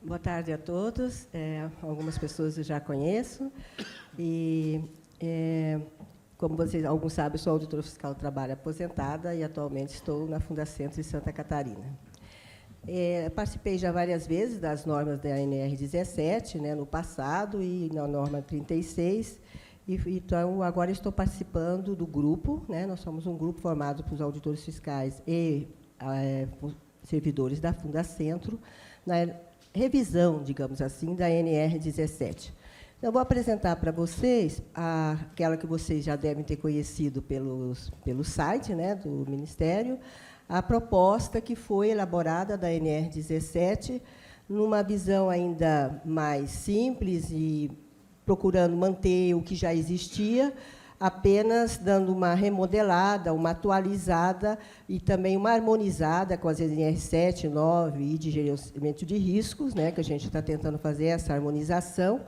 Boa tarde a todos. Algumas pessoas eu já conheço. E, como vocês, alguns sabem, eu sou auditora fiscal do trabalho aposentada e, atualmente, estou na Fundacentro de Santa Catarina. Participei já várias vezes das normas da ANR 17, né, no passado, e na norma 36. Então, agora estou participando do grupo. Né, nós somos um grupo formado por auditores fiscais e servidores da Fundacentro, na revisão, digamos assim, da ANR 17. Então, eu vou apresentar para vocês aquela que vocês já devem ter conhecido pelo site, né, do Ministério, a proposta que foi elaborada da ANR 17, numa visão ainda mais simples e procurando manter o que já existia, apenas dando uma remodelada, uma atualizada e também uma harmonizada com as ANR 7, 9 e de gerenciamento de riscos, né, que a gente está tentando fazer essa harmonização,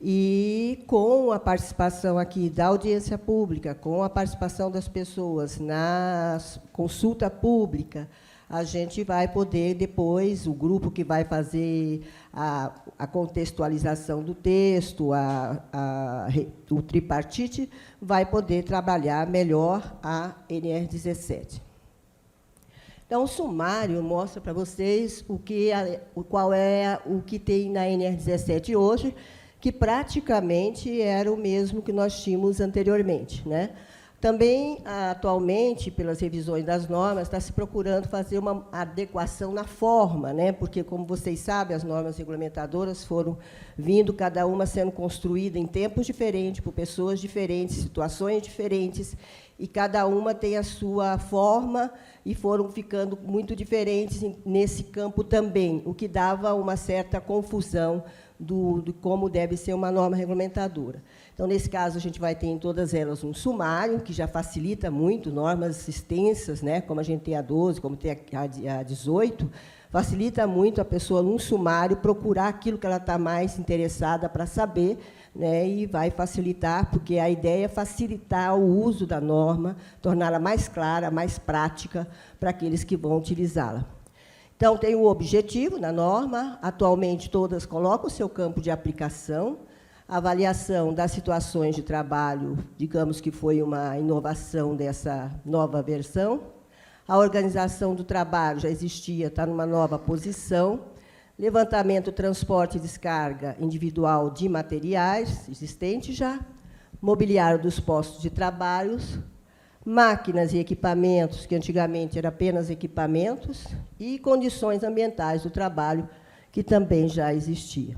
e com a participação aqui da audiência pública, com a participação das pessoas na consulta pública, a gente vai poder, depois, o grupo que vai fazer a contextualização do texto, o tripartite, vai poder trabalhar melhor a NR 17. Então, o sumário mostra para vocês qual é o que tem na NR 17 hoje, que praticamente era o mesmo que nós tínhamos anteriormente, né? Também, atualmente, pelas revisões das normas, está se procurando fazer uma adequação na forma, né? Porque, como vocês sabem, as normas regulamentadoras foram vindo, cada uma sendo construída em tempos diferentes, por pessoas diferentes, situações diferentes, e cada uma tem a sua forma, e foram ficando muito diferentes nesse campo também, o que dava uma certa confusão de como deve ser uma norma regulamentadora. Então, nesse caso, a gente vai ter em todas elas um sumário, que já facilita muito, normas extensas, né, como a gente tem a 12, como tem a 18, facilita muito a pessoa, num sumário, procurar aquilo que ela está mais interessada para saber, né, e vai facilitar, porque a ideia é facilitar o uso da norma, torná-la mais clara, mais prática para aqueles que vão utilizá-la. Então, tem o objetivo na norma, atualmente todas colocam o seu campo de aplicação, a avaliação das situações de trabalho, digamos que foi uma inovação dessa nova versão, a organização do trabalho já existia, está numa nova posição, levantamento, transporte e descarga individual de materiais, existente já, mobiliário dos postos de trabalho, máquinas e equipamentos, que antigamente eram apenas equipamentos, e condições ambientais do trabalho, que também já existia.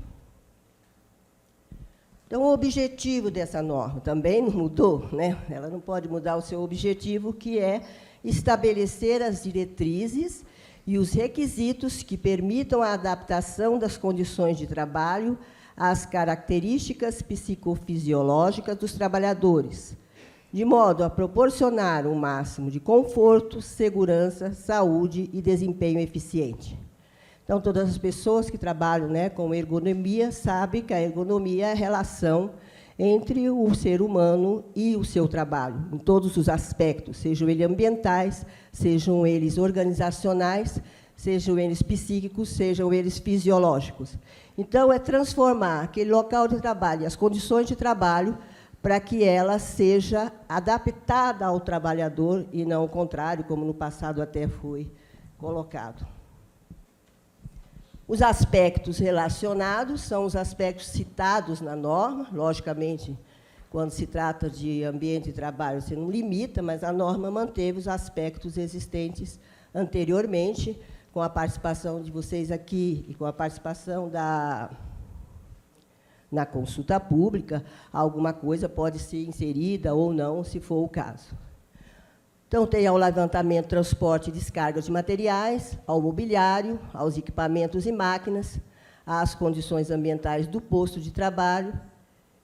Então, o objetivo dessa norma também não mudou, né? Ela não pode mudar o seu objetivo, que é estabelecer as diretrizes e os requisitos que permitam a adaptação das condições de trabalho às características psicofisiológicas dos trabalhadores, de modo a proporcionar um máximo de conforto, segurança, saúde e desempenho eficiente. Então, todas as pessoas que trabalham, né, com ergonomia sabem que a ergonomia é a relação entre o ser humano e o seu trabalho, em todos os aspectos, sejam eles ambientais, sejam eles organizacionais, sejam eles psíquicos, sejam eles fisiológicos. Então, é transformar aquele local de trabalho, as condições de trabalho, para que ela seja adaptada ao trabalhador e não o contrário, como no passado até foi colocado. Os aspectos relacionados são os aspectos citados na norma. Logicamente, quando se trata de ambiente de trabalho, você não limita, mas a norma manteve os aspectos existentes anteriormente, com a participação de vocês aqui e com a participação na consulta pública, alguma coisa pode ser inserida ou não, se for o caso. Então, tem ao levantamento, transporte e descarga de materiais, ao mobiliário, aos equipamentos e máquinas, às condições ambientais do posto de trabalho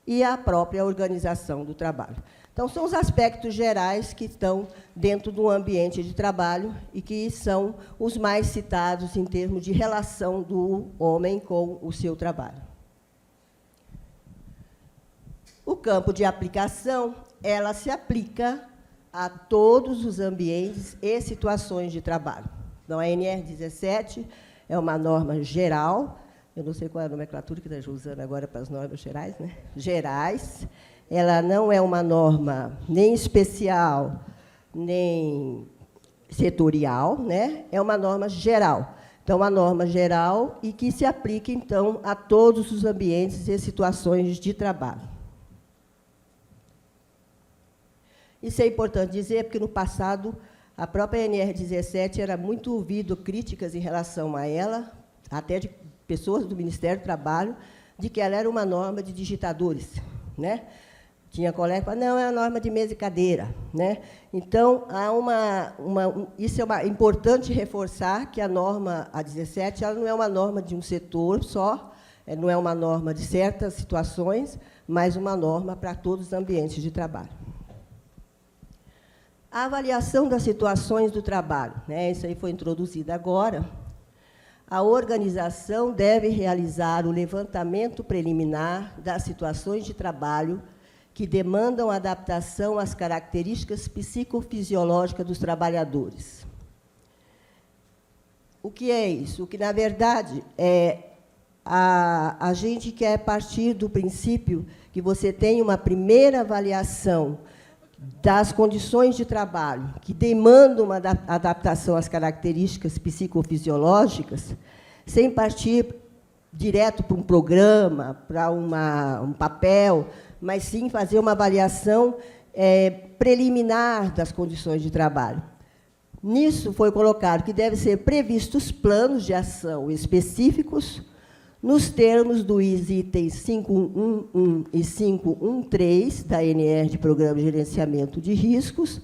e à própria organização do trabalho. Então, são os aspectos gerais que estão dentro do ambiente de trabalho e que são os mais citados em termos de relação do homem com o seu trabalho. O campo de aplicação, ela se aplica a todos os ambientes e situações de trabalho. Então, a NR 17 é uma norma geral, eu não sei qual é a nomenclatura que está usando agora para as normas gerais, né? Gerais. Ela não é uma norma nem especial, nem setorial, né? É uma norma geral. Então, uma norma geral e que se aplica, então, a todos os ambientes e situações de trabalho. Isso é importante dizer, porque, no passado, a própria NR17 era muito ouvido críticas em relação a ela, até de pessoas do Ministério do Trabalho, de que ela era uma norma de digitadores, né? Tinha colega que falava, não, é a norma de mesa e cadeira, né? Então, isso é importante reforçar que a norma A17 ela não é uma norma de um setor só, não é uma norma de certas situações, mas uma norma para todos os ambientes de trabalho. A avaliação das situações do trabalho, né? Isso aí foi introduzido agora. A organização deve realizar o levantamento preliminar das situações de trabalho que demandam adaptação às características psicofisiológicas dos trabalhadores. O que é isso? O que, na verdade, a gente quer partir do princípio que você tem uma primeira avaliação das condições de trabalho que demandam uma adaptação às características psicofisiológicas, sem partir direto para um programa, para um papel, mas sim fazer uma avaliação preliminar das condições de trabalho. Nisso foi colocado que devem ser previstos planos de ação específicos nos termos dos itens 5.1.1 e 5.1.3 da ANR de Programa de Gerenciamento de Riscos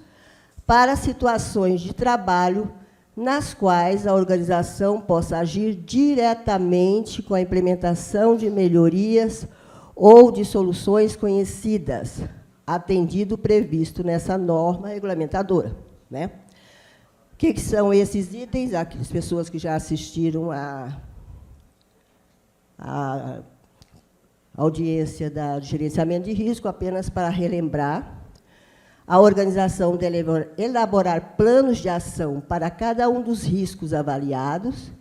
para situações de trabalho nas quais a organização possa agir diretamente com a implementação de melhorias ou de soluções conhecidas, atendido o previsto nessa norma regulamentadora, né? O que são esses itens? As pessoas que já assistiram à audiência de gerenciamento de risco, apenas para relembrar, a organização deve elaborar planos de ação para cada um dos riscos avaliados,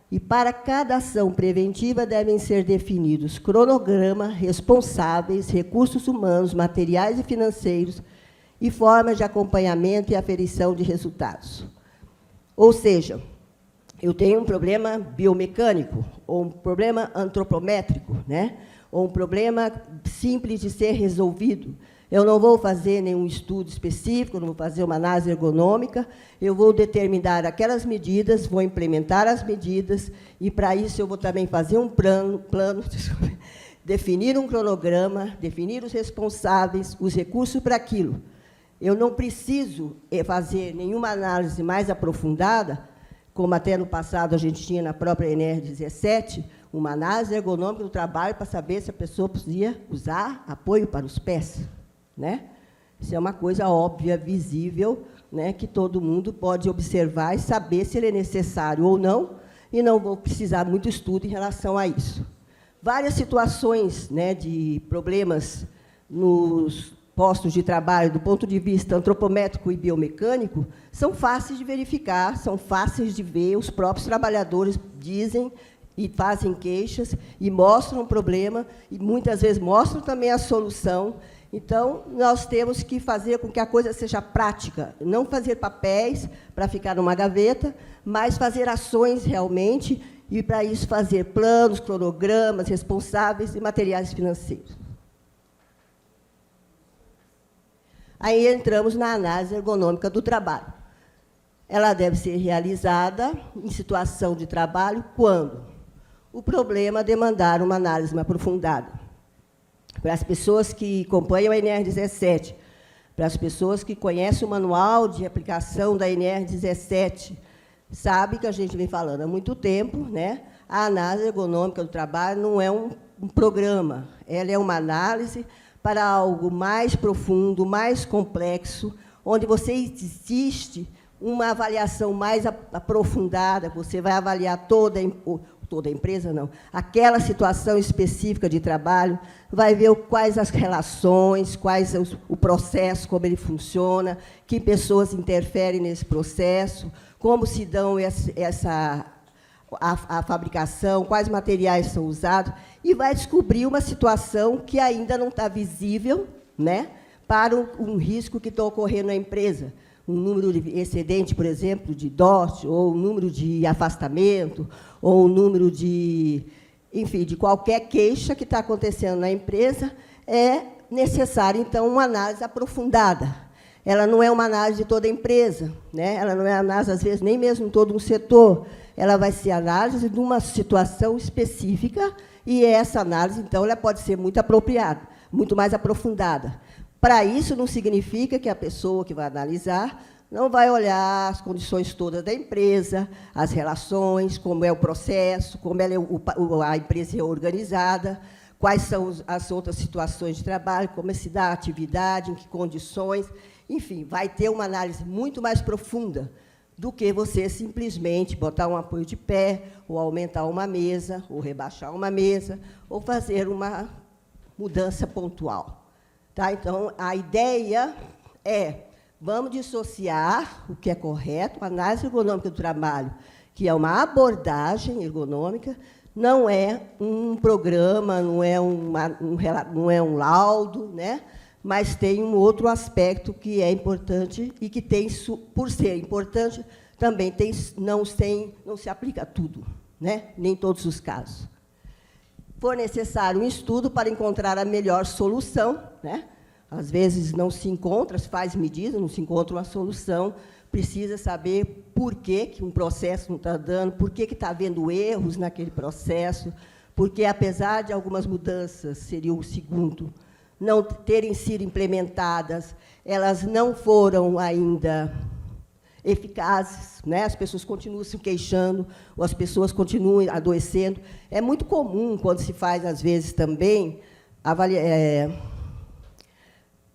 e para cada ação preventiva devem ser definidos cronograma, responsáveis, recursos humanos, materiais e financeiros e formas de acompanhamento e aferição de resultados. Ou seja, eu tenho um problema biomecânico, ou um problema antropométrico, né? Ou um problema simples de ser resolvido. Eu não vou fazer nenhum estudo específico, não vou fazer uma análise ergonômica, eu vou determinar aquelas medidas, vou implementar as medidas, e, para isso, eu vou também fazer um plano definir um cronograma, definir os responsáveis, os recursos para aquilo. Eu não preciso fazer nenhuma análise mais aprofundada, como até no passado a gente tinha na própria NR17, uma análise ergonômica do trabalho para saber se a pessoa podia usar apoio para os pés, né? Isso é uma coisa óbvia, visível, né, que todo mundo pode observar e saber se ele é necessário ou não, e não vou precisar muito estudo em relação a isso. Várias situações, né, de problemas nos postos de trabalho, do ponto de vista antropométrico e biomecânico, são fáceis de verificar, são fáceis de ver, os próprios trabalhadores dizem e fazem queixas, e mostram o problema, e muitas vezes mostram também a solução. Então, nós temos que fazer com que a coisa seja prática, não fazer papéis para ficar numa gaveta, mas fazer ações realmente, e, para isso, fazer planos, cronogramas, responsáveis e materiais financeiros. Aí entramos na análise ergonômica do trabalho. Ela deve ser realizada em situação de trabalho quando o problema demandar uma análise mais aprofundada. Para as pessoas que acompanham a NR17, para as pessoas que conhecem o manual de aplicação da NR17, sabe que a gente vem falando há muito tempo, né? A análise ergonômica do trabalho não é um programa, ela é uma análise para algo mais profundo, mais complexo, onde você existe uma avaliação mais aprofundada, você vai avaliar toda a empresa, não, aquela situação específica de trabalho, vai ver quais as relações, quais o processo, como ele funciona, que pessoas interferem nesse processo, como se dão a fabricação, quais materiais são usados, e vai descobrir uma situação que ainda não está visível, né, para um risco que está ocorrendo na empresa. Um número de excedente, por exemplo, de DOT, ou um número de afastamento, ou um número de, enfim, de qualquer queixa que está acontecendo na empresa, é necessária, então, uma análise aprofundada. Ela não é uma análise de toda a empresa, né? Ela não é análise, às vezes, nem mesmo de todo um setor. Ela vai ser análise de uma situação específica, e essa análise, então, ela pode ser muito apropriada, muito mais aprofundada. Para isso, não significa que a pessoa que vai analisar não vai olhar as condições todas da empresa, as relações, como é o processo, como a empresa é organizada, quais são as outras situações de trabalho, como se dá a atividade, em que condições. Enfim, vai ter uma análise muito mais profunda do que você simplesmente botar um apoio de pé, ou aumentar uma mesa, ou rebaixar uma mesa, ou fazer uma mudança pontual. Tá? Então, a ideia é, vamos dissociar o que é correto, a análise ergonômica do trabalho, que é uma abordagem ergonômica, não é um programa, não é um laudo, né? Mas tem um outro aspecto que é importante e que tem, por ser importante, também não se aplica a tudo, né? Nem em todos os casos. For necessário um estudo para encontrar a melhor solução, né? Às vezes não se encontra, se faz medida, não se encontra uma solução, precisa saber por que um processo não está dando, por que está havendo erros naquele processo, porque, apesar de algumas mudanças, seria o segundo, não terem sido implementadas, elas não foram ainda eficazes, né? As pessoas continuam se queixando, ou as pessoas continuam adoecendo. É muito comum, quando se faz, às vezes, também,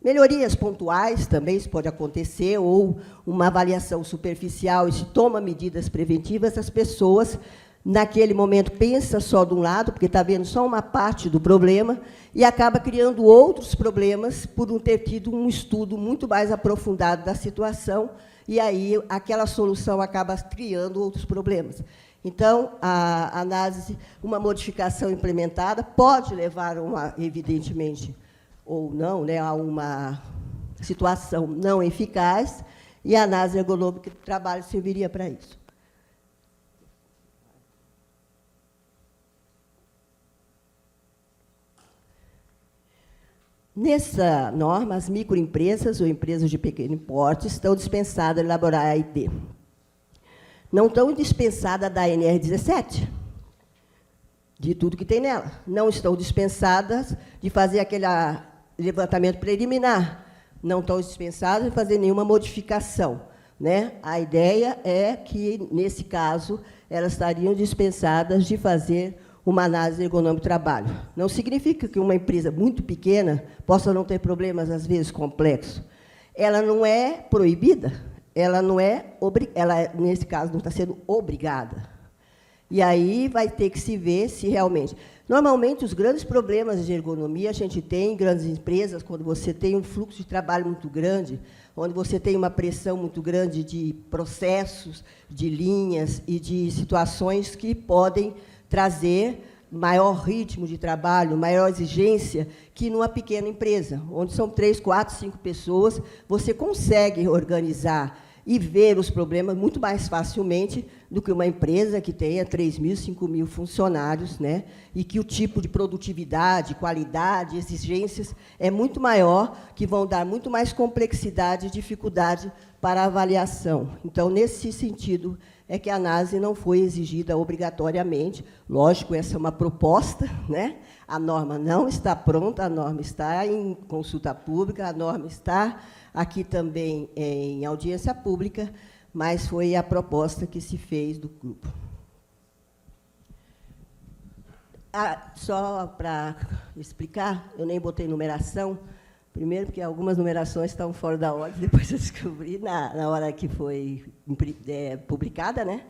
melhorias pontuais, também isso pode acontecer, ou uma avaliação superficial, e se toma medidas preventivas, as pessoas, naquele momento, pensam só de um lado, porque está vendo só uma parte do problema, e acaba criando outros problemas por não ter tido um estudo muito mais aprofundado da situação, e aí aquela solução acaba criando outros problemas. Então, a análise, uma modificação implementada pode levar, evidentemente, ou não, né, a uma situação não eficaz, e a análise ergonômica do trabalho serviria para isso. Nessa norma, as microempresas ou empresas de pequeno porte estão dispensadas de elaborar a AID. Não estão dispensadas da NR17, de tudo que tem nela. Não estão dispensadas de fazer aquele levantamento preliminar. Não estão dispensadas de fazer nenhuma modificação, né? A ideia é que, nesse caso, elas estariam dispensadas de fazer uma análise ergonômica do trabalho. Não significa que uma empresa muito pequena possa não ter problemas, às vezes, complexos. Ela não é proibida, ela, nesse caso, não está sendo obrigada. E aí vai ter que se ver se realmente... Normalmente, os grandes problemas de ergonomia a gente tem em grandes empresas, quando você tem um fluxo de trabalho muito grande, onde você tem uma pressão muito grande de processos, de linhas e de situações que podem trazer maior ritmo de trabalho, maior exigência que numa pequena empresa, onde são 3, 4, 5 pessoas, você consegue organizar e ver os problemas muito mais facilmente do que uma empresa que tenha 3.000, 5.000 funcionários, né? E que o tipo de produtividade, qualidade, exigências é muito maior, que vão dar muito mais complexidade e dificuldade para a avaliação. Então, nesse sentido, é que a análise não foi exigida obrigatoriamente. Lógico, essa é uma proposta, né? A norma não está pronta, a norma está em consulta pública, a norma está aqui também em audiência pública, mas foi a proposta que se fez do grupo. Só para explicar, eu nem botei numeração, primeiro porque algumas numerações estão fora da ordem, depois eu descobri na hora que foi publicada, né?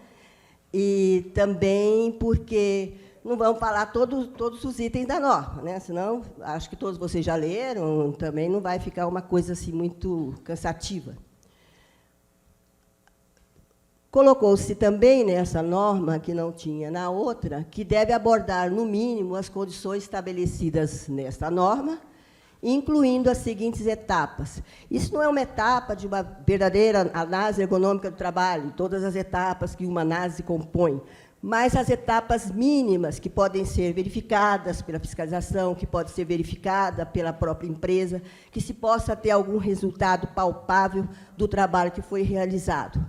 E também porque não vamos falar todos os itens da norma, né? Senão, acho que todos vocês já leram, também não vai ficar uma coisa assim muito cansativa. Colocou-se também nessa norma, que não tinha na outra, que deve abordar, no mínimo, as condições estabelecidas nesta norma, incluindo as seguintes etapas. Isso não é uma etapa de uma verdadeira análise ergonômica do trabalho, todas as etapas que uma análise compõe, mas as etapas mínimas que podem ser verificadas pela fiscalização, que pode ser verificada pela própria empresa, que se possa ter algum resultado palpável do trabalho que foi realizado.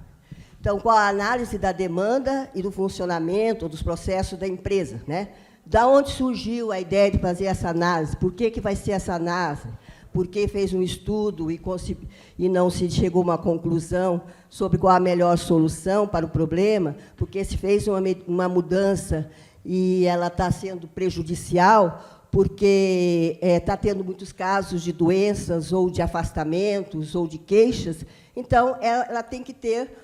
Então, qual a análise da demanda e do funcionamento, dos processos da empresa, né? Da onde surgiu a ideia de fazer essa análise? Por que vai ser essa análise? Por que fez um estudo e não se chegou a uma conclusão sobre qual a melhor solução para o problema? Porque se fez uma mudança e ela está sendo prejudicial, porque está tendo muitos casos de doenças, ou de afastamentos, ou de queixas, então ela tem que ter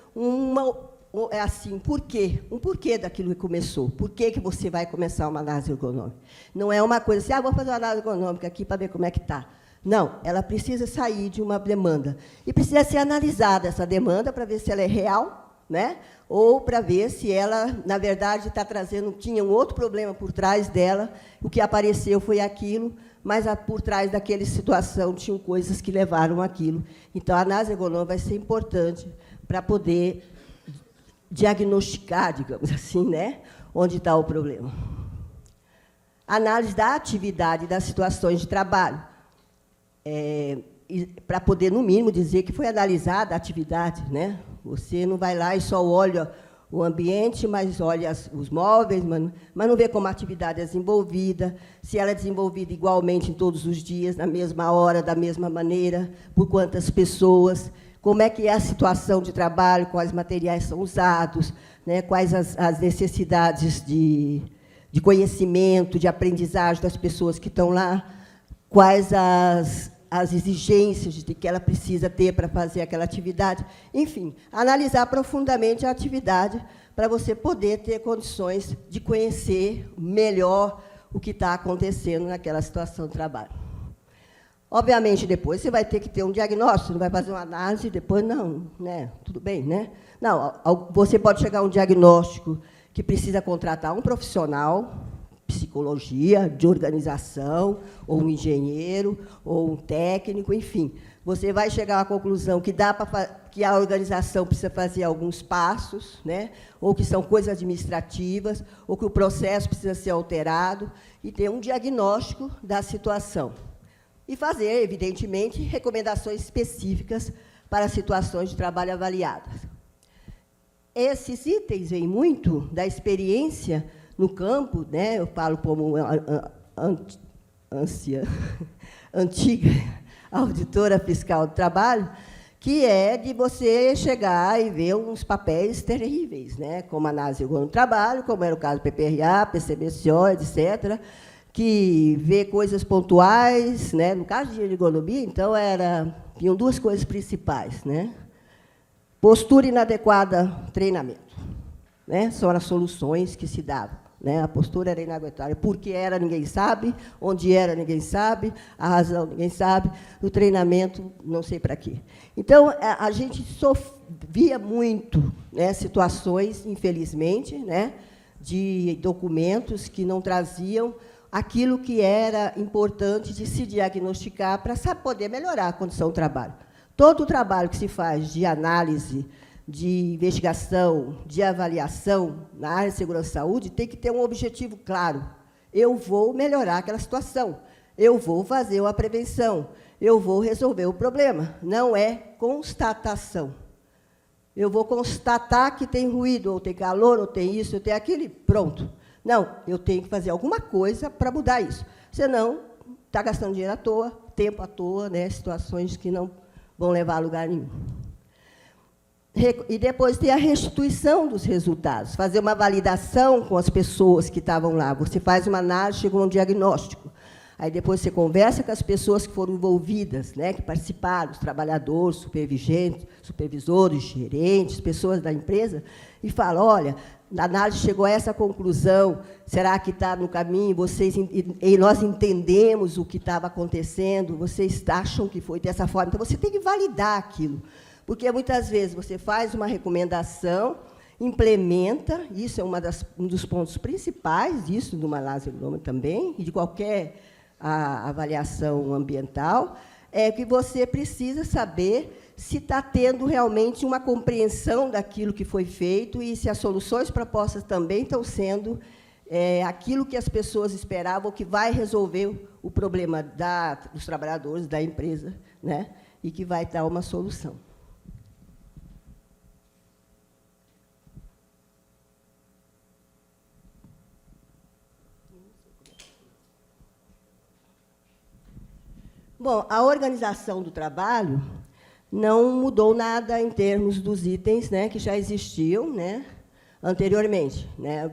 assim, por quê? Um porquê daquilo que começou. Por que você vai começar uma análise ergonômica? Não é uma coisa assim, vou fazer uma análise ergonômica aqui para ver como é que está. Não, ela precisa sair de uma demanda. E precisa ser analisada essa demanda para ver se ela é real, né? Ou para ver se ela, na verdade, está trazendo, tinha um outro problema por trás dela, o que apareceu foi aquilo, mas por trás daquela situação tinham coisas que levaram àquilo. Então, a análise ergonômica vai ser importante para poder diagnosticar, digamos assim, né, onde está o problema. Análise da atividade e das situações de trabalho, para poder, no mínimo, dizer que foi analisada a atividade, né? Você não vai lá e só olha o ambiente, mas olha os móveis, mas não vê como a atividade é desenvolvida, se ela é desenvolvida igualmente em todos os dias, na mesma hora, da mesma maneira, por quantas pessoas, como é que é a situação de trabalho, quais materiais são usados, né, quais as necessidades de conhecimento, de aprendizagem das pessoas que estão lá, quais as exigências de que ela precisa ter para fazer aquela atividade. Enfim, analisar profundamente a atividade para você poder ter condições de conhecer melhor o que está acontecendo naquela situação de trabalho. Obviamente, depois você vai ter que ter um diagnóstico, não vai fazer uma análise, depois não, né? Tudo bem, né? Não, você pode chegar a um diagnóstico que precisa contratar um profissional, psicologia, de organização, ou um engenheiro, ou um técnico, enfim. Você vai chegar à conclusão que a organização precisa fazer alguns passos, né? Ou que são coisas administrativas, ou que o processo precisa ser alterado, e ter um diagnóstico da situação. E fazer, evidentemente, recomendações específicas para situações de trabalho avaliadas. Esses itens vêm muito da experiência no campo, né? Eu falo como antiga auditora fiscal do trabalho, que é de você chegar e ver uns papéis terríveis, né? Como a análise do trabalho, como era o caso do PPRA, PCBCO, etc., que vê coisas pontuais, né? No caso de ergonomia, então, tinham duas coisas principais, né? Postura inadequada, treinamento, né? São as soluções que se davam, né? A postura era inadequada. Por que era, ninguém sabe. Onde era, ninguém sabe. A razão, ninguém sabe. O treinamento, não sei para quê. Então, a gente via muito, né, situações, infelizmente, né, de documentos que não traziam aquilo que era importante de se diagnosticar para poder melhorar a condição do trabalho. Todo o trabalho que se faz de análise, de investigação, de avaliação na área de segurança e saúde tem que ter um objetivo claro. Eu vou melhorar aquela situação, eu vou fazer uma prevenção, eu vou resolver o problema. Não é constatação. Eu vou constatar que tem ruído, ou tem calor, ou tem isso, ou tem aquilo, e pronto. Não, eu tenho que fazer alguma coisa para mudar isso. Senão, está gastando dinheiro à toa, tempo à toa, né, situações que não vão levar a lugar nenhum. E depois tem a restituição dos resultados, fazer uma validação com as pessoas que estavam lá. Você faz uma análise, chega a um diagnóstico. Aí depois você conversa com as pessoas que foram envolvidas, né, que participaram, os trabalhadores, supervisores, gerentes, pessoas da empresa, e fala, olha, a análise chegou a essa conclusão, será que está no caminho? E nós entendemos o que estava acontecendo, vocês acham que foi dessa forma? Então, você tem que validar aquilo, porque, muitas vezes, você faz uma recomendação, implementa, isso é um dos pontos principais disso, do malassernoma também, e de qualquer avaliação ambiental, é que você precisa saber se está tendo realmente uma compreensão daquilo que foi feito e se as soluções propostas também estão sendo aquilo que as pessoas esperavam, que vai resolver o problema dos trabalhadores, da empresa, né, e que vai dar uma solução. Bom, a organização do trabalho não mudou nada em termos dos itens, né, que já existiam, né, anteriormente. Né,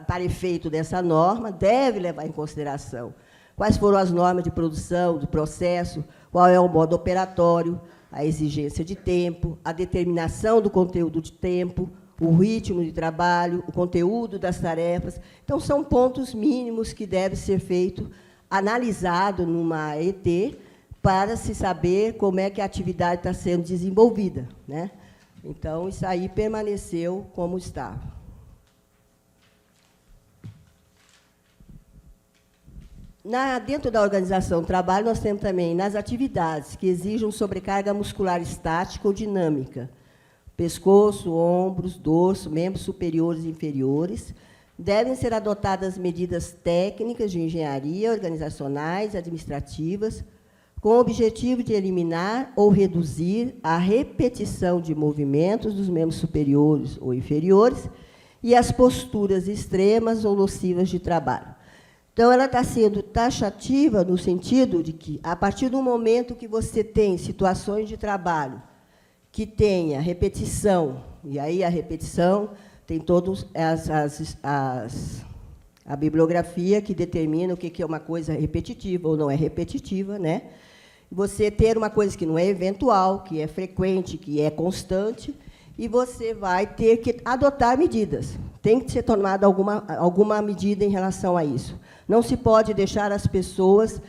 para efeito dessa norma, deve levar em consideração quais foram as normas de produção, do processo, qual é o modo operatório, a exigência de tempo, a determinação do conteúdo de tempo, o ritmo de trabalho, o conteúdo das tarefas. Então, são pontos mínimos que devem ser feito, analisado numa ET, para se saber como é que a atividade está sendo desenvolvida, né? Então, isso aí permaneceu como estava. Dentro da organização do trabalho, nós temos também, nas atividades que exijam sobrecarga muscular estática ou dinâmica, pescoço, ombros, dorso, membros superiores e inferiores, devem ser adotadas medidas técnicas de engenharia, organizacionais, administrativas, com o objetivo de eliminar ou reduzir a repetição de movimentos dos membros superiores ou inferiores e as posturas extremas ou nocivas de trabalho. Então, ela está sendo taxativa no sentido de que, a partir do momento que você tem situações de trabalho que tenha repetição, e aí a repetição tem todas a bibliografia que determina o que é uma coisa repetitiva ou não é repetitiva, né? Você ter uma coisa que não é eventual, que é frequente, que é constante, e você vai ter que adotar medidas. Tem que ser tomada alguma medida em relação a isso. Não se pode deixar as pessoas,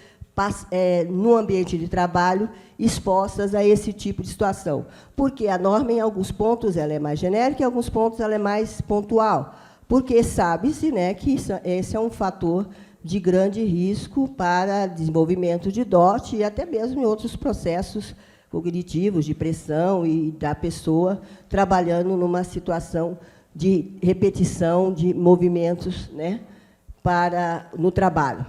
no ambiente de trabalho, expostas a esse tipo de situação, porque a norma, em alguns pontos, ela é mais genérica, em alguns pontos, ela é mais pontual, porque sabe-se, né, que esse é um fator de grande risco para desenvolvimento de DOT e até mesmo em outros processos cognitivos, de pressão e da pessoa trabalhando numa situação de repetição de movimentos, né, no trabalho.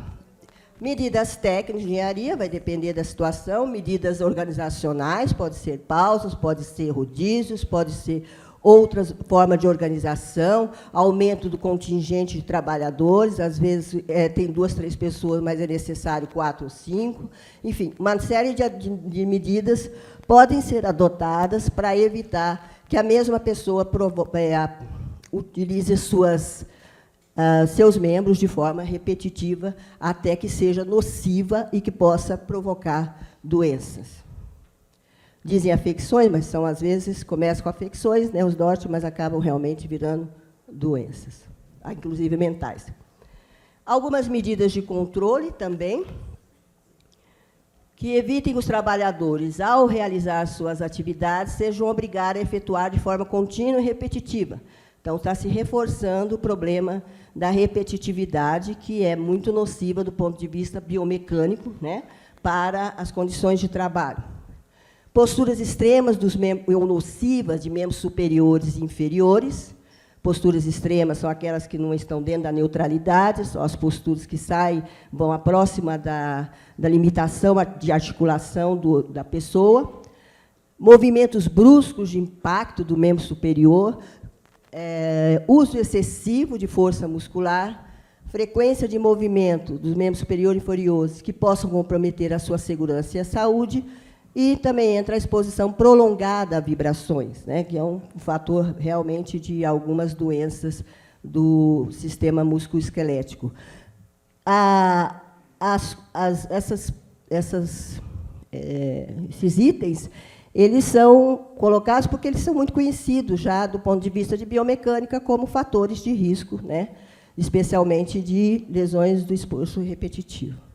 Medidas técnicas de engenharia, vai depender da situação, medidas organizacionais, pode ser pausas, pode ser rodízios, pode ser outras formas de organização, aumento do contingente de trabalhadores, às vezes tem 2, 3 pessoas, mas é necessário 4 ou 5. Enfim, uma série de medidas podem ser adotadas para evitar que a mesma pessoa utilize seus membros de forma repetitiva, até que seja nociva e que possa provocar doenças. Dizem afecções, mas são, às vezes, começam com afecções, né, os DOT, mas acabam realmente virando doenças, inclusive mentais. Algumas medidas de controle também, que evitem os trabalhadores, ao realizar suas atividades, sejam obrigados a efetuar de forma contínua e repetitiva. Então, está se reforçando o problema da repetitividade, que é muito nociva do ponto de vista biomecânico, né, para as condições de trabalho. Posturas extremas ou nocivas de membros superiores e inferiores. Posturas extremas são aquelas que não estão dentro da neutralidade, são as posturas que vão próxima da limitação de articulação da pessoa. Movimentos bruscos de impacto do membro superior, uso excessivo de força muscular, frequência de movimento dos membros superiores e inferiores que possam comprometer a sua segurança e a saúde, e também entra a exposição prolongada a vibrações, né, que é um fator realmente de algumas doenças do sistema musculoesquelético. Esses itens, eles são colocados porque eles são muito conhecidos já do ponto de vista de biomecânica como fatores de risco, né, especialmente de lesões do esforço repetitivo.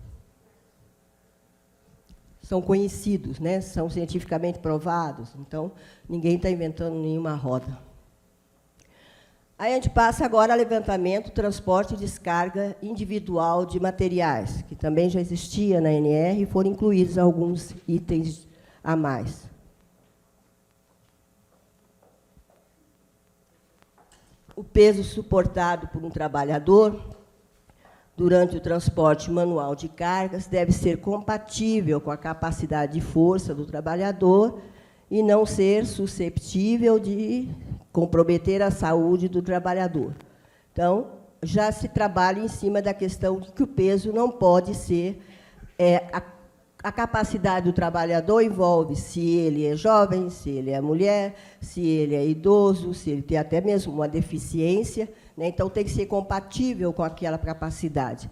São conhecidos, né, são cientificamente provados, então ninguém está inventando nenhuma roda. Aí a gente passa agora a levantamento, transporte e descarga individual de materiais, que também já existia na ANR e foram incluídos alguns itens a mais. O peso suportado por um trabalhador durante o transporte manual de cargas deve ser compatível com a capacidade de força do trabalhador e não ser susceptível de comprometer a saúde do trabalhador. Então, já se trabalha em cima da questão de que o peso não pode ser... a capacidade do trabalhador envolve se ele é jovem, se ele é mulher, se ele é idoso, se ele tem até mesmo uma deficiência, né? Então, tem que ser compatível com aquela capacidade.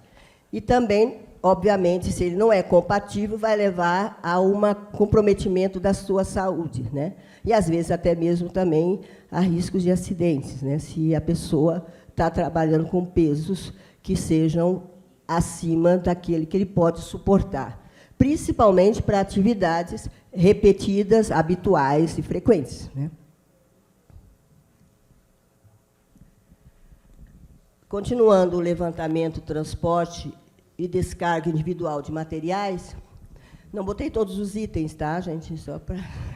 E também, obviamente, se ele não é compatível, vai levar a um comprometimento da sua saúde, né? E, às vezes, até mesmo também a riscos de acidentes, né? Se a pessoa está trabalhando com pesos que sejam acima daquele que ele pode suportar, principalmente para atividades repetidas, habituais e frequentes, né? Continuando o levantamento, transporte e descarga individual de materiais, não botei todos os itens, tá, gente?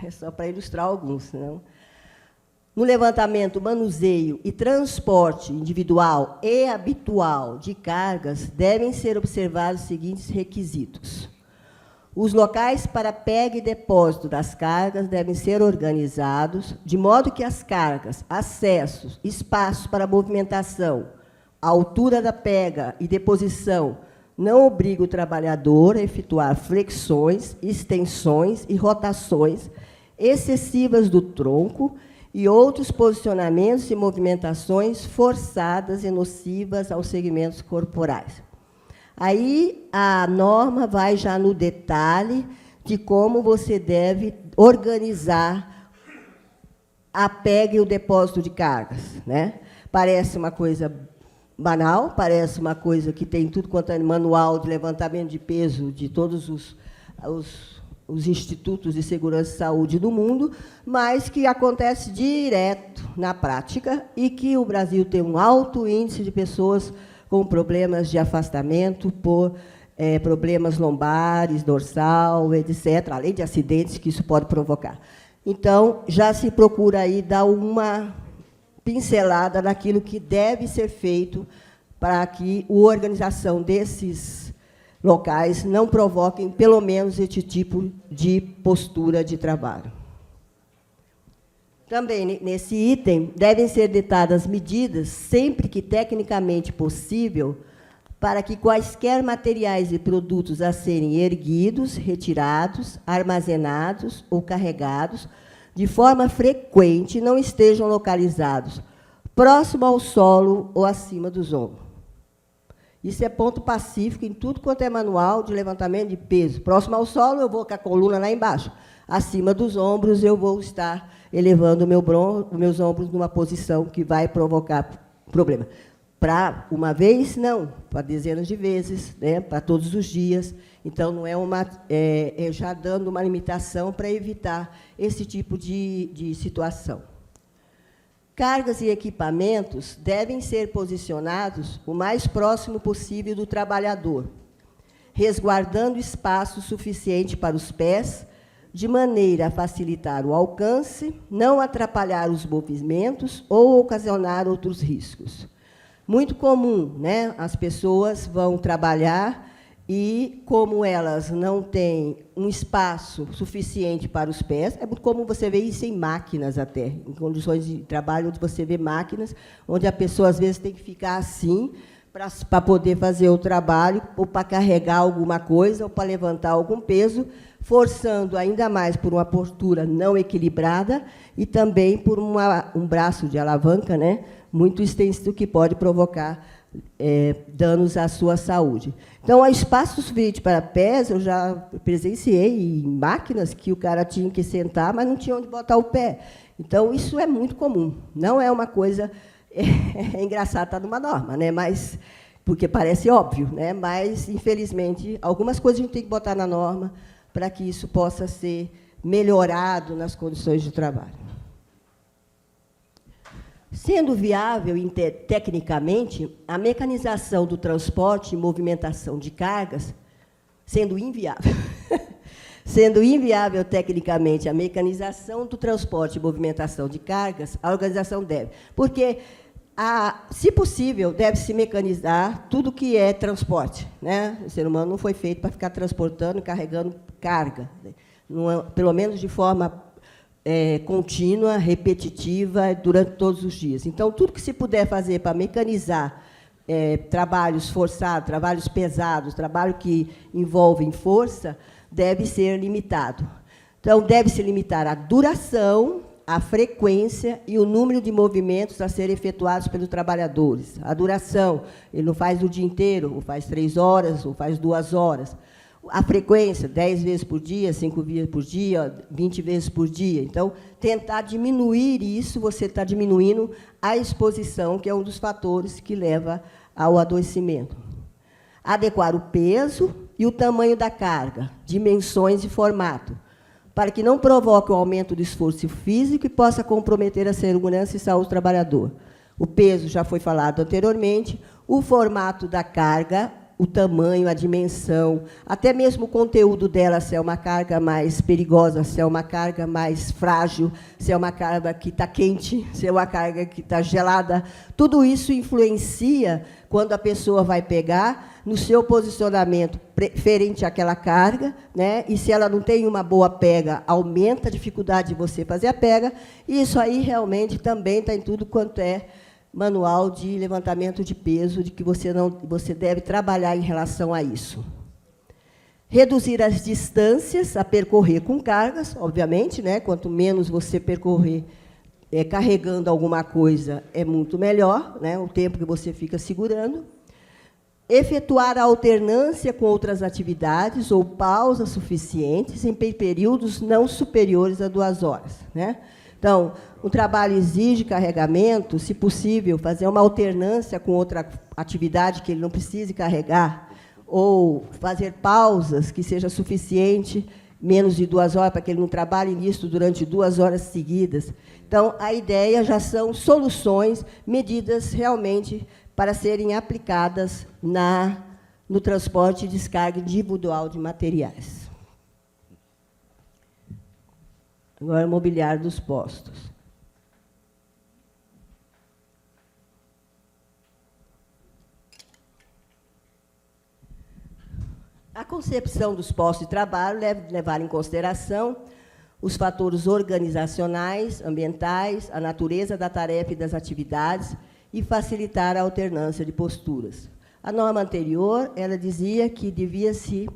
É só para ilustrar alguns, senão. No levantamento, manuseio e transporte individual e habitual de cargas, devem ser observados os seguintes requisitos. Os locais para pega e depósito das cargas devem ser organizados de modo que as cargas, acessos, espaços para movimentação, a altura da pega e deposição não obriga o trabalhador a efetuar flexões, extensões e rotações excessivas do tronco e outros posicionamentos e movimentações forçadas e nocivas aos segmentos corporais. Aí a norma vai já no detalhe de como você deve organizar a pega e o depósito de cargas, né? Parece uma coisa banal, parece uma coisa que tem tudo quanto é manual de levantamento de peso de todos os institutos de segurança e saúde do mundo, mas que acontece direto na prática e que o Brasil tem um alto índice de pessoas com problemas de afastamento por problemas lombares, dorsal, etc., além de acidentes que isso pode provocar. Então, já se procura aí dar uma pincelada naquilo que deve ser feito para que a organização desses locais não provoquem, pelo menos, esse tipo de postura de trabalho. Também, nesse item, devem ser ditadas medidas, sempre que tecnicamente possível, para que quaisquer materiais e produtos a serem erguidos, retirados, armazenados ou carregados de forma frequente não estejam localizados próximo ao solo ou acima dos ombros. Isso é ponto pacífico em tudo quanto é manual de levantamento de peso. Próximo ao solo, eu vou com a coluna lá embaixo. Acima dos ombros, eu vou estar elevando meus ombros numa posição que vai provocar problema. Para uma vez, não. Para dezenas de vezes, né? Para todos os dias. Então, não é já dando uma limitação para evitar esse tipo de situação. Cargas e equipamentos devem ser posicionados o mais próximo possível do trabalhador, resguardando espaço suficiente para os pés, de maneira a facilitar o alcance, não atrapalhar os movimentos ou ocasionar outros riscos. Muito comum, né? As pessoas vão trabalhar e, como elas não têm um espaço suficiente para os pés, é muito comum você ver isso em máquinas até, em condições de trabalho onde você vê máquinas, onde a pessoa, às vezes, tem que ficar assim para poder fazer o trabalho, ou para carregar alguma coisa, ou para levantar algum peso, forçando ainda mais por uma postura não equilibrada e também por um braço de alavanca, né, muito extenso, que pode provocar danos à sua saúde. Então, há espaço suficiente para pés, eu já presenciei em máquinas que o cara tinha que sentar, mas não tinha onde botar o pé. Então, isso é muito comum. Não é uma coisa... É engraçado estar numa norma, né? Mas, porque parece óbvio, né? Mas, infelizmente, algumas coisas a gente tem que botar na norma para que isso possa ser melhorado nas condições de trabalho. Sendo viável tecnicamente, a mecanização do transporte e movimentação de cargas, sendo inviável, sendo inviável tecnicamente a mecanização do transporte e movimentação de cargas, a organização deve. Porque, se possível, deve-se mecanizar tudo que é transporte, né? O ser humano não foi feito para ficar transportando e carregando carga, né? Pelo menos de forma contínua, repetitiva, durante todos os dias. Então, tudo que se puder fazer para mecanizar trabalhos forçados, trabalhos pesados, trabalho que envolvem força, deve ser limitado. Então, deve-se limitar a duração, a frequência e o número de movimentos a serem efetuados pelos trabalhadores. A duração, ele não faz o dia inteiro, ou faz 3 horas, ou faz 2 horas. A frequência, 10 vezes por dia, 5 vezes por dia, 20 vezes por dia. Então, tentar diminuir isso, você está diminuindo a exposição, que é um dos fatores que leva ao adoecimento. Adequar o peso e o tamanho da carga, dimensões e formato, para que não provoque o aumento do esforço físico e possa comprometer a segurança e saúde do trabalhador. O peso já foi falado anteriormente, o formato da carga, o tamanho, a dimensão, até mesmo o conteúdo dela, se é uma carga mais perigosa, se é uma carga mais frágil, se é uma carga que está quente, se é uma carga que está gelada. Tudo isso influencia, quando a pessoa vai pegar, no seu posicionamento referente àquela carga, né? E se ela não tem uma boa pega, aumenta a dificuldade de você fazer a pega, e isso aí realmente também está em tudo quanto é manual de levantamento de peso, de que você deve trabalhar em relação a isso. Reduzir as distâncias a percorrer com cargas, obviamente, né? Quanto menos você percorrer carregando alguma coisa, é muito melhor, né? O tempo que você fica segurando. Efetuar a alternância com outras atividades ou pausas suficientes em períodos não superiores a 2 horas, né? Então, o trabalho exige carregamento, se possível, fazer uma alternância com outra atividade que ele não precise carregar, ou fazer pausas que seja suficiente, menos de 2 horas, para que ele não trabalhe nisso durante 2 horas seguidas. Então, a ideia já são soluções, medidas realmente para serem aplicadas no transporte e descarga individual de materiais. Agora, o mobiliário dos postos. A concepção dos postos de trabalho deve levar em consideração os fatores organizacionais, ambientais, a natureza da tarefa e das atividades e facilitar a alternância de posturas. A norma anterior, ela dizia que devia-se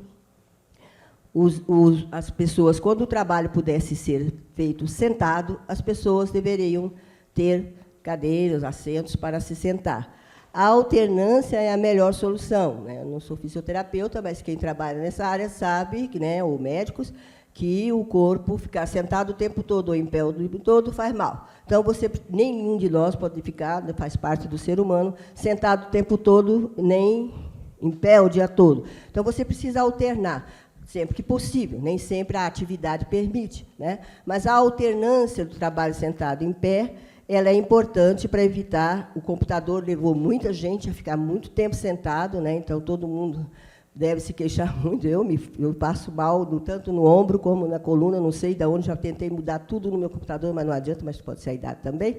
as pessoas, quando o trabalho pudesse ser feito sentado, as pessoas deveriam ter cadeiras, assentos para se sentar. A alternância é a melhor solução, né? Eu não sou fisioterapeuta, mas quem trabalha nessa área sabe, né, ou médicos, que o corpo ficar sentado o tempo todo ou em pé o tempo todo faz mal. Então, nenhum de nós pode ficar, faz parte do ser humano, sentado o tempo todo, nem em pé o dia todo. Então, você precisa alternar, sempre que possível, nem sempre a atividade permite, né? Mas a alternância do trabalho sentado em pé, ela é importante para evitar, o computador levou muita gente a ficar muito tempo sentado, né? Então, todo mundo deve se queixar muito. Eu passo mal, tanto no ombro como na coluna, não sei de onde, já tentei mudar tudo no meu computador, mas não adianta, mas pode ser a idade também.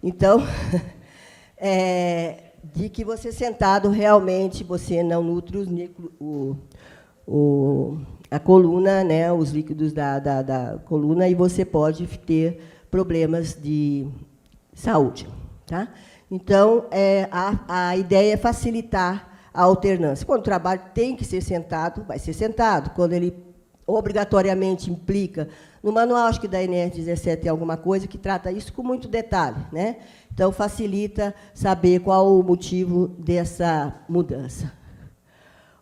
Então, de que você sentado, realmente, você não nutre a coluna, né, os líquidos da coluna, e você pode ter problemas de saúde. Tá? Então, a ideia é facilitar a alternância. Quando o trabalho tem que ser sentado, vai ser sentado. Quando ele obrigatoriamente implica, no manual, acho que da ENER 17 tem alguma coisa que trata isso com muito detalhe, né? Então, facilita saber qual o motivo dessa mudança.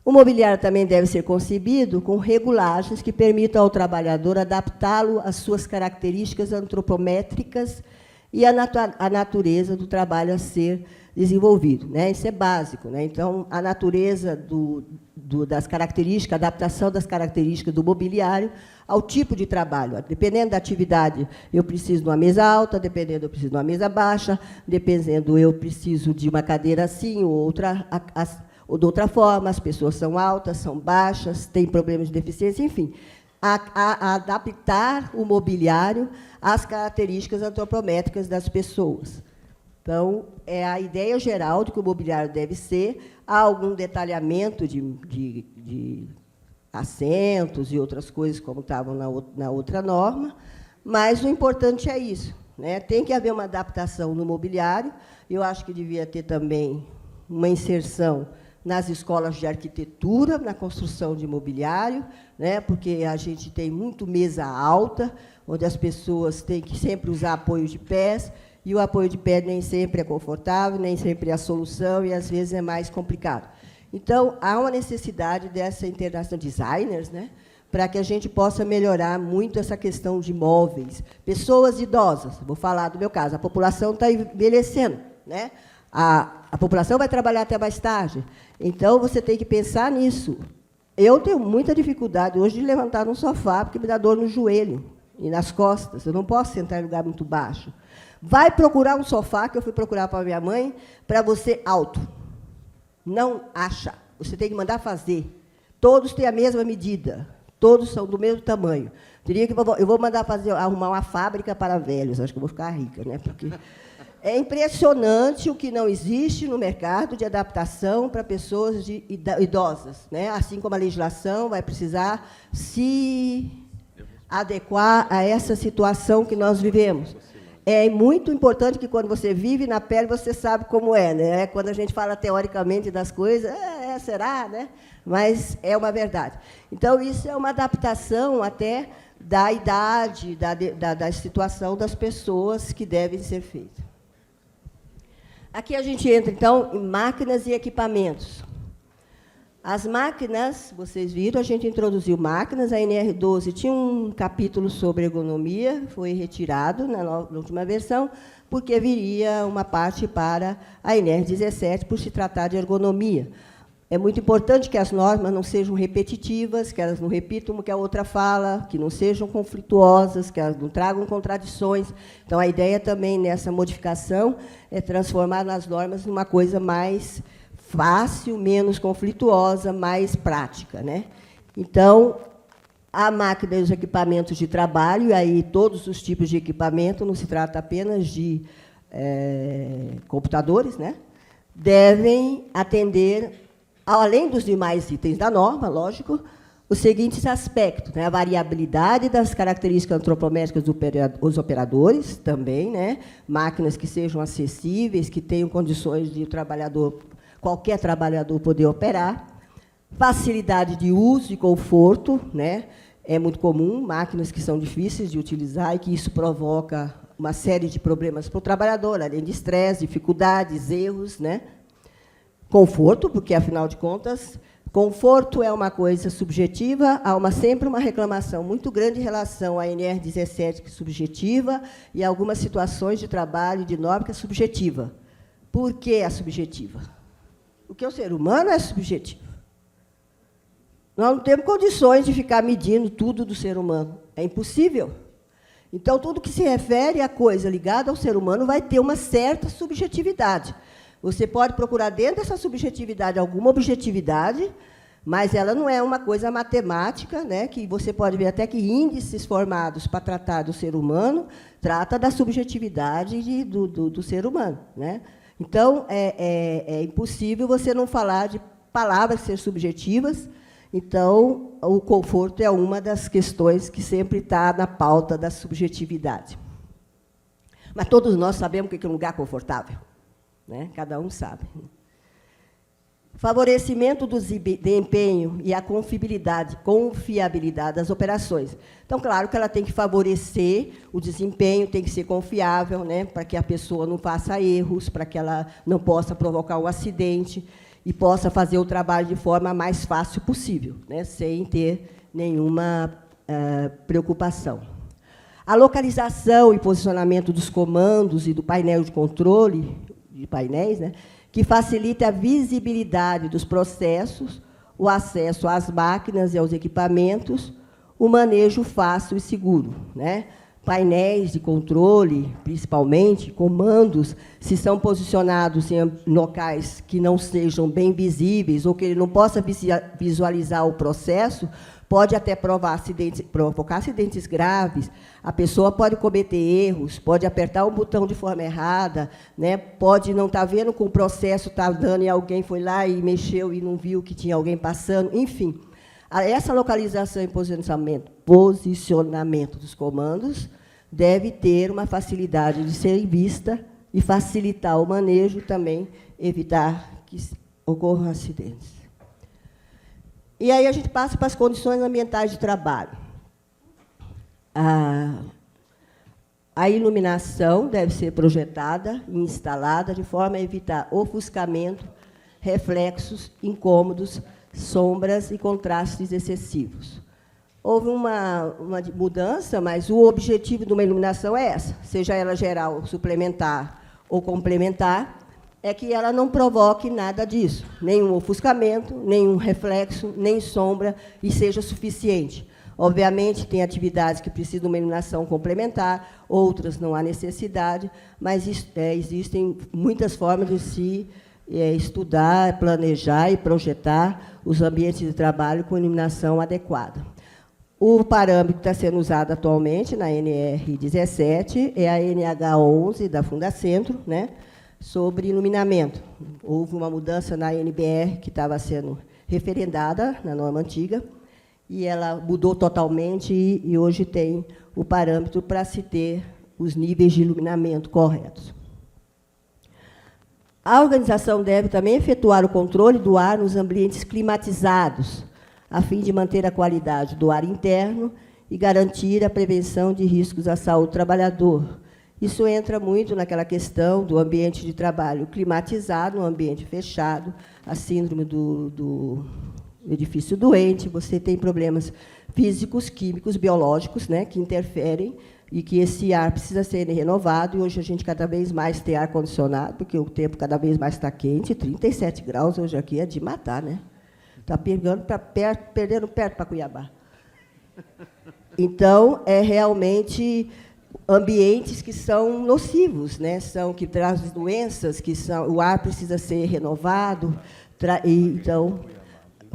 O mobiliário também deve ser concebido com regulagens que permitam ao trabalhador adaptá-lo às suas características antropométricas e à natureza do trabalho a ser desenvolvido, né? Isso é básico, né? Então, a natureza das características, adaptação das características do mobiliário ao tipo de trabalho. Dependendo da atividade, eu preciso de uma mesa alta, dependendo, eu preciso de uma mesa baixa, dependendo, eu preciso de uma cadeira assim ou de outra forma, as pessoas são altas, são baixas, têm problemas de deficiência, enfim. A adaptar o mobiliário às características antropométricas das pessoas. Então, é a ideia geral de que o mobiliário deve ser. Há algum detalhamento de assentos e outras coisas, como estavam na outra norma, mas o importante é isso, né? Tem que haver uma adaptação no mobiliário. Eu acho que devia ter também uma inserção nas escolas de arquitetura, na construção de mobiliário, né? Porque a gente tem muito mesa alta, onde as pessoas têm que sempre usar apoio de pés, e o apoio de pé nem sempre é confortável, nem sempre é a solução, e, às vezes, é mais complicado. Então, há uma necessidade dessa internação de designers, né, para que a gente possa melhorar muito essa questão de móveis. Pessoas idosas, vou falar do meu caso, a população está envelhecendo, né? A população vai trabalhar até mais tarde, então você tem que pensar nisso. Eu tenho muita dificuldade hoje de levantar no sofá, porque me dá dor no joelho e nas costas, eu não posso sentar em lugar muito baixo. Vai procurar um sofá, que eu fui procurar para a minha mãe, para você alto. Não acha. Você tem que mandar fazer. Todos têm a mesma medida. Todos são do mesmo tamanho. Eu vou mandar fazer, arrumar uma fábrica para velhos. Acho que eu vou ficar rica, né? Porque é impressionante o que não existe no mercado de adaptação para pessoas idosas, né? Assim como a legislação vai precisar se adequar a essa situação que nós vivemos. É muito importante que, quando você vive na pele, você sabe como é, né? Quando a gente fala teoricamente das coisas, será, né? Mas é uma verdade. Então, isso é uma adaptação até da idade, da situação das pessoas que devem ser feitas. Aqui a gente entra, então, em máquinas e equipamentos. As máquinas, vocês viram, a gente introduziu máquinas, a NR12 tinha um capítulo sobre ergonomia, foi retirado na última versão, porque viria uma parte para a NR17, por se tratar de ergonomia. É muito importante que as normas não sejam repetitivas, que elas não repitam o que a outra fala, que não sejam conflituosas, que elas não tragam contradições. Então, a ideia também, nessa modificação, é transformar nas normas numa coisa mais fácil, menos conflituosa, mais prática, né? Então, a máquina e os equipamentos de trabalho, e aí todos os tipos de equipamento, não se trata apenas de computadores, né? Devem atender, além dos demais itens da norma, lógico, os seguintes aspectos, né? A variabilidade das características antropométricas dos operadores, também, né? Máquinas que sejam acessíveis, que tenham condições de qualquer trabalhador poder operar, facilidade de uso e conforto, né? É muito comum, máquinas que são difíceis de utilizar e que isso provoca uma série de problemas para o trabalhador, além de estresse, dificuldades, erros, né? Conforto, porque, afinal de contas, conforto é uma coisa subjetiva, há sempre uma reclamação muito grande em relação à NR17, que é subjetiva, e a algumas situações de trabalho de norma que é subjetiva. Por que é subjetiva? Porque o ser humano é subjetivo. Nós não temos condições de ficar medindo tudo do ser humano. É impossível. Então, tudo que se refere a coisa ligada ao ser humano vai ter uma certa subjetividade. Você pode procurar dentro dessa subjetividade alguma objetividade, mas ela não é uma coisa matemática, né, que você pode ver até que índices formados para tratar do ser humano trata da subjetividade do ser humano, né? Então, é impossível você não falar de palavras ser subjetivas. Então, o conforto é uma das questões que sempre está na pauta da subjetividade. Mas todos nós sabemos o que é um lugar confortável, né? Cada um sabe. Favorecimento do desempenho e a confiabilidade das operações. Então, claro que ela tem que favorecer o desempenho, tem que ser confiável, né, para que a pessoa não faça erros, para que ela não possa provocar um acidente e possa fazer o trabalho de forma mais fácil possível, né, sem ter nenhuma preocupação. A localização e posicionamento dos comandos e do painel de controle, de painéis, né, que facilite a visibilidade dos processos, o acesso às máquinas e aos equipamentos, o manejo fácil e seguro, né? Painéis de controle, principalmente, comandos, se são posicionados em locais que não sejam bem visíveis ou que ele não possa visualizar o processo, pode até provocar acidentes graves, a pessoa pode cometer erros, pode apertar o botão de forma errada, né? Pode não estar vendo que o processo está dando e alguém foi lá e mexeu e não viu que tinha alguém passando, enfim. Essa localização e posicionamento dos comandos deve ter uma facilidade de ser vista e facilitar o manejo, também evitar que ocorram acidentes. E aí a gente passa para as condições ambientais de trabalho. A iluminação deve ser projetada e instalada de forma a evitar ofuscamento, reflexos, incômodos, sombras e contrastes excessivos. Houve uma mudança, mas o objetivo de uma iluminação é essa, seja ela geral, suplementar ou complementar, é que ela não provoque nada disso, nenhum ofuscamento, nenhum reflexo, nem sombra, e seja suficiente. Obviamente, tem atividades que precisam de uma iluminação complementar, outras não há necessidade, mas existem muitas formas de se estudar, planejar e projetar os ambientes de trabalho com iluminação adequada. O parâmetro que está sendo usado atualmente na NR17 é a NH11 da Fundacentro, né, sobre iluminamento. Houve uma mudança na NBR, que estava sendo referendada na norma antiga, e ela mudou totalmente e hoje tem o parâmetro para se ter os níveis de iluminamento corretos. A organização deve também efetuar o controle do ar nos ambientes climatizados, a fim de manter a qualidade do ar interno e garantir a prevenção de riscos à saúde do trabalhador. Isso entra muito naquela questão do ambiente de trabalho climatizado, um ambiente fechado, a síndrome do edifício doente, você tem problemas físicos, químicos, biológicos, né, que interferem e que esse ar precisa ser renovado, e hoje a gente cada vez mais tem ar-condicionado, porque o tempo cada vez mais está quente, 37 graus hoje aqui é de matar, né? Está perdendo perto para Cuiabá. Então, é realmente ambientes que são nocivos, né? São que trazem doenças, que são, o ar precisa ser renovado, então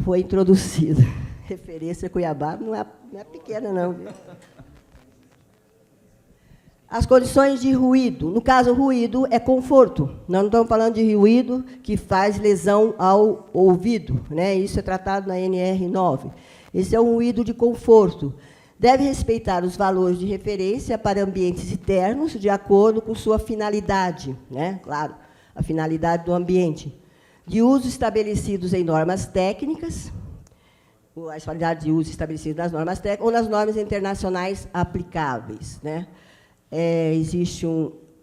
foi introduzida. Referência a Cuiabá não é pequena, não. As condições de ruído. No caso, ruído é conforto. Nós não estamos falando de ruído que faz lesão ao ouvido, né? Isso é tratado na NR9. Esse é um ruído de conforto. Deve respeitar os valores de referência para ambientes internos, de acordo com sua finalidade, né? Claro, a finalidade do ambiente. De uso estabelecidos em normas técnicas, as finalidades de uso estabelecidas nas normas técnicas ou nas normas internacionais aplicáveis, né? Existe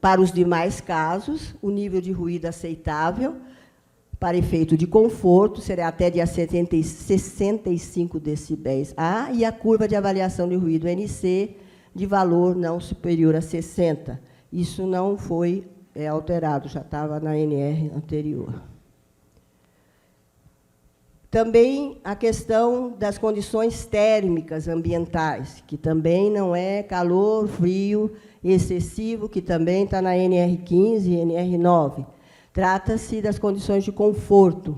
para os demais casos, o nível de ruído aceitável para efeito de conforto será até de 65 decibéis A, e a curva de avaliação de ruído NC de valor não superior a 60. Isso não foi alterado, já estava na NR anterior. Também a questão das condições térmicas ambientais, que também não é calor, frio excessivo, que também está na NR15 e NR9. Trata-se das condições de conforto.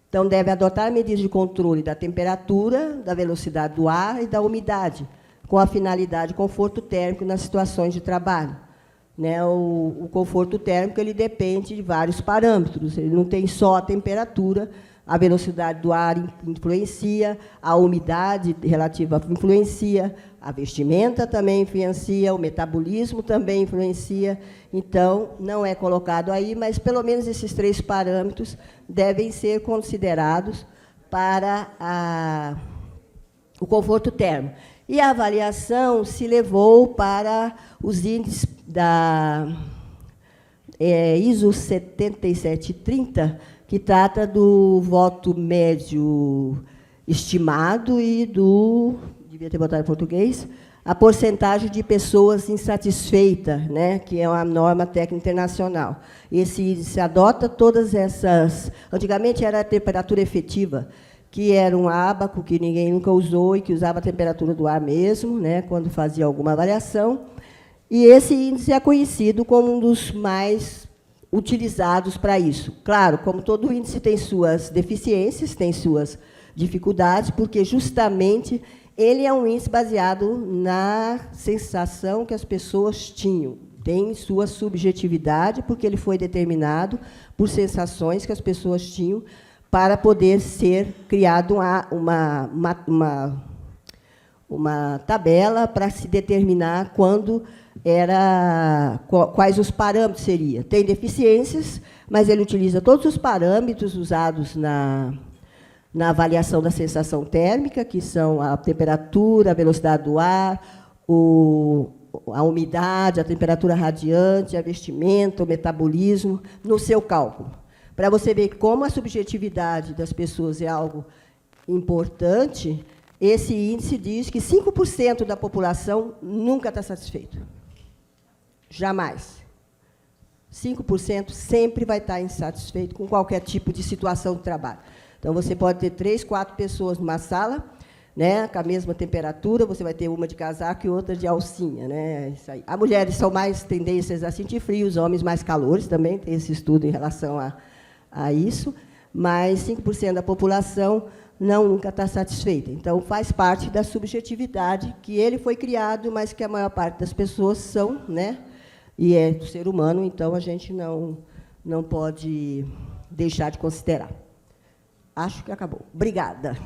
Então, deve adotar medidas de controle da temperatura, da velocidade do ar e da umidade, com a finalidade de conforto térmico nas situações de trabalho. Né, o conforto térmico ele depende de vários parâmetros, ele não tem só a temperatura, a velocidade do ar influencia, a umidade relativa influencia, a vestimenta também influencia, o metabolismo também influencia. Então, não é colocado aí, mas pelo menos esses 3 parâmetros devem ser considerados para o conforto térmico. E a avaliação se levou para os índices da ISO 7730, que trata do voto médio estimado e devia ter botado em português, a porcentagem de pessoas insatisfeitas, né, que é uma norma técnica internacional. Esse índice adota todas essas... Antigamente era a temperatura efetiva, que era um ábaco que ninguém nunca usou e que usava a temperatura do ar mesmo, né, quando fazia alguma avaliação. E esse índice é conhecido como um dos mais utilizados para isso. Claro, como todo índice tem suas deficiências, tem suas dificuldades, porque justamente ele é um índice baseado na sensação que as pessoas tinham. Tem sua subjetividade, porque ele foi determinado por sensações que as pessoas tinham para poder ser criado uma tabela para se determinar quais os parâmetros seriam. Tem deficiências, mas ele utiliza todos os parâmetros usados na avaliação da sensação térmica, que são a temperatura, a velocidade do ar, a umidade, a temperatura radiante, a vestimenta, o metabolismo, no seu cálculo. Para você ver como a subjetividade das pessoas é algo importante, esse índice diz que 5% da população nunca está satisfeito. Jamais. 5% sempre vai estar insatisfeito com qualquer tipo de situação de trabalho. Então, você pode ter 3, 4 pessoas numa sala, né, com a mesma temperatura, você vai ter uma de casaco e outra de alcinha. Né, isso aí. As mulheres são mais tendências a sentir frio, os homens mais calores também, tem esse estudo em relação a isso, mas 5% da população nunca está satisfeita. Então, faz parte da subjetividade que ele foi criado, mas que a maior parte das pessoas são, né, e é do ser humano, então a gente não pode deixar de considerar. Acho que acabou. Obrigada.